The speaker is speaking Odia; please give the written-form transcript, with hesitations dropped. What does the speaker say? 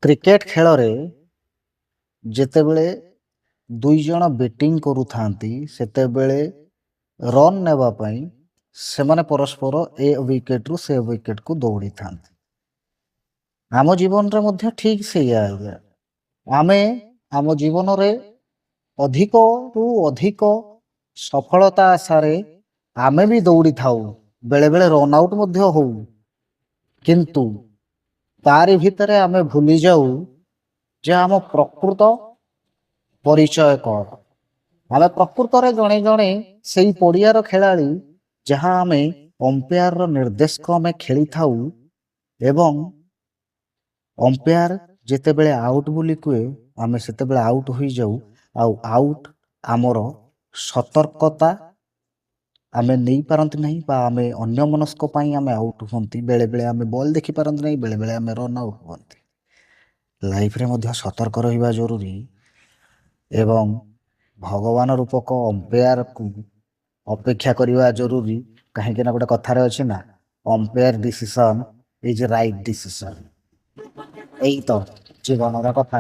କ୍ରିକେଟ ଖେଳରେ ଯେତେବେଳେ ଦୁଇ ଜଣ ବ୍ୟାଟିଂ କରୁଥାନ୍ତି ସେତେବେଳେ ରନ୍ ନେବା ପାଇଁ ସେମାନେ ପରସ୍ପର ଏ ୱିକେଟରୁ ସେ ୱିକେଟକୁ ଦୌଡ଼ିଥାନ୍ତି। ଆମ ଜୀବନରେ ମଧ୍ୟ ଠିକ୍ ସେଇଆ ଆଜ୍ଞା। ଆମେ ଆମ ଜୀବନରେ ଅଧିକରୁ ଅଧିକ ସଫଳତା ଆଶାରେ ଆମେ ବି ଦୌଡ଼ିଥାଉ, ବେଳେବେଳେ ରନ୍ ଆଉଟ୍ ମଧ୍ୟ ହଉ, କିନ୍ତୁ ତାରି ଭିତରେ ଆମେ ଭୁଲି ଯାଉ ଯେ ଆମ ପ୍ରକୃତ ପରିଚୟ କ'ଣ। ଆମେ ପ୍ରକୃତରେ ଜଣେ ଜଣେ ସେଇ ପଡ଼ିଆର ଖେଳାଳି ଯାହା ଆମେ ଅମ୍ପାୟାରର ନିର୍ଦ୍ଦେଶକୁ ଆମେ ଖେଳିଥାଉ ଏବଂ ଅମ୍ପାୟାର ଯେତେବେଳେ ଆଉଟ୍ ବୋଲି କୁହେ ଆମେ ସେତେବେଳେ ଆଉଟ୍ ହୋଇଯାଉ। ଆଉ ଆଉଟ୍ ଆମର ସତର୍କତା ଆମେ ନେଇପାରନ୍ତି ନାହିଁ ବା ଆମେ ଅନ୍ୟମନସ୍କ ପାଇଁ ଆମେ ଆଉଟ୍ ହୁଅନ୍ତି। ବେଳେବେଳେ ଆମେ ବଲ୍ ଦେଖିପାରନ୍ତି ନାହିଁ, ବେଳେବେଳେ ଆମେ ରନ୍ ଆଉଟ୍ ହୁଅନ୍ତି। ଲାଇଫରେ ମଧ୍ୟ ସତର୍କ ରହିବା ଜରୁରୀ ଏବଂ ଭଗବାନ ରୂପକ ଅମ୍ପାୟାରକୁ ଅପେକ୍ଷା କରିବା ଜରୁରୀ। କାହିଁକି ନା ଗୋଟେ କଥାରେ ଅଛି ନା, umpire decision is right decision. ଏଇ ତ ଜୀବନର କଥା।